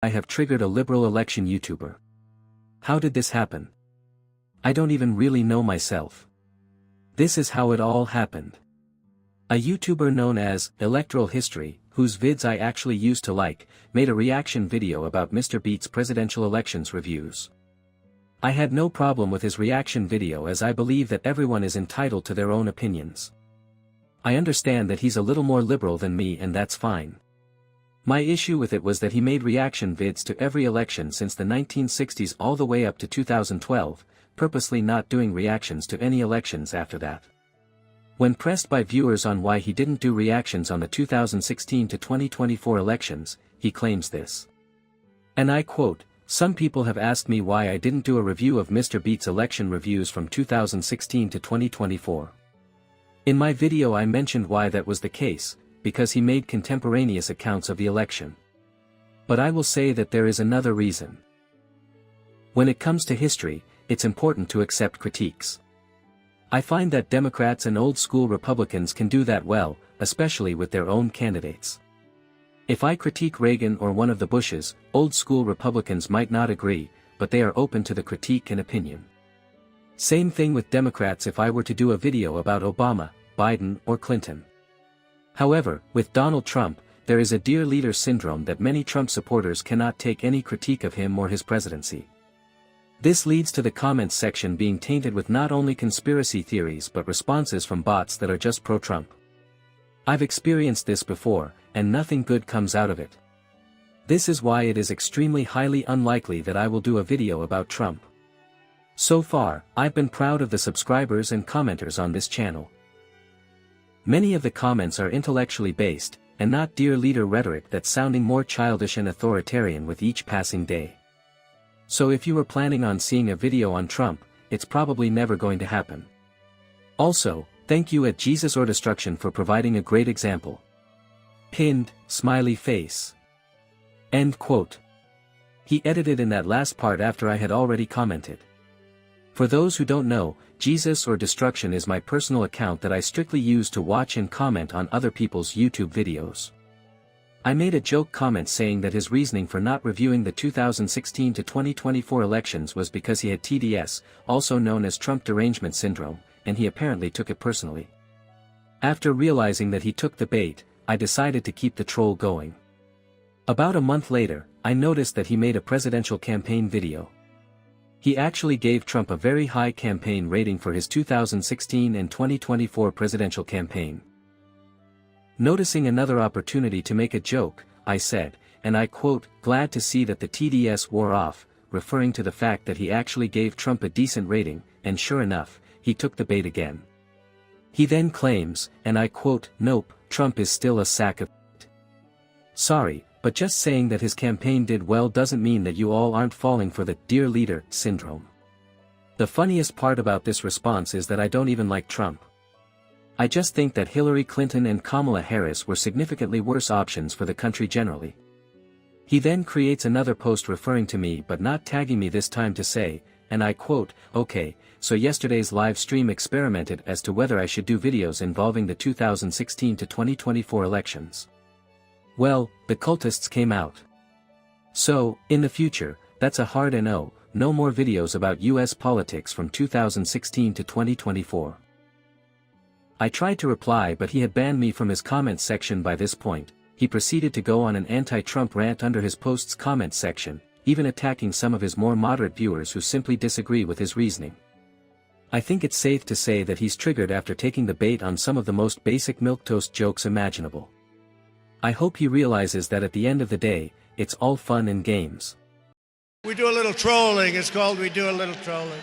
I have triggered a liberal election YouTuber. How did this happen? I don't even really know myself. This is how it all happened. A YouTuber known as Electoral History, whose vids I actually used to like, made a reaction video about Mr. Beat's presidential elections reviews. I had no problem with his reaction video as I believe that everyone is entitled to their own opinions. I understand that he's a little more liberal than me and that's fine. My issue with it was that he made reaction vids to every election since the 1960s all the way up to 2012, purposely not doing reactions to any elections after that. When pressed by viewers on why he didn't do reactions on the 2016 to 2024 elections, he claims this. And I quote, "Some people have asked me why I didn't do a review of Mr. Beat's election reviews from 2016 to 2024. In my video I mentioned why that was the case, because he made contemporaneous accounts of the election. But I will say that there is another reason. When it comes to history, it's important to accept critiques. I find that Democrats and old-school Republicans can do that well, especially with their own candidates. If I critique Reagan or one of the Bushes, old-school Republicans might not agree, but they are open to the critique and opinion. Same thing with Democrats if I were to do a video about Obama, Biden or Clinton. However, with Donald Trump, there is a dear leader syndrome that many Trump supporters cannot take any critique of him or his presidency. This leads to the comments section being tainted with not only conspiracy theories but responses from bots that are just pro-Trump. I've experienced this before, and nothing good comes out of it. This is why it is extremely highly unlikely that I will do a video about Trump. So far, I've been proud of the subscribers and commenters on this channel. Many of the comments are intellectually based, and not dear leader rhetoric that's sounding more childish and authoritarian with each passing day. So if you were planning on seeing a video on Trump, it's probably never going to happen. Also, thank you at Jesus or Destruction for providing a great example. Pinned, smiley face. End quote. He edited in that last part after I had already commented. For those who don't know, Jesus or Destruction is my personal account that I strictly use to watch and comment on other people's YouTube videos. I made a joke comment saying that his reasoning for not reviewing the 2016 to 2024 elections was because he had TDS, also known as Trump derangement syndrome, and he apparently took it personally. After realizing that he took the bait, I decided to keep the troll going. About a month later, I noticed that he made a presidential campaign video. He actually gave Trump a very high campaign rating for his 2016 and 2024 presidential campaign. Noticing another opportunity to make a joke, I said, and I quote, "Glad to see that the TDS wore off," referring to the fact that he actually gave Trump a decent rating, and sure enough, he took the bait again. He then claims, and I quote, "Nope, Trump is still a sack of shit." Sorry, but just saying that his campaign did well doesn't mean that you all aren't falling for the "dear leader" syndrome. The funniest part about this response is that I don't even like Trump. I just think that Hillary Clinton and Kamala Harris were significantly worse options for the country generally. He then creates another post referring to me but not tagging me this time to say, and I quote, "Okay, so yesterday's live stream experimented as to whether I should do videos involving the 2016 to 2024 elections. Well, the cultists came out. So, in the future, that's a hard no, no more videos about US politics from 2016 to 2024. I tried to reply but he had banned me from his comments section by this point. He proceeded to go on an anti-Trump rant under his post's comments section, even attacking some of his more moderate viewers who simply disagree with his reasoning. I think it's safe to say that he's triggered after taking the bait on some of the most basic milquetoast jokes imaginable. I hope he realizes that at the end of the day, it's all fun and games. We do a little trolling, it's called We Do a Little Trolling.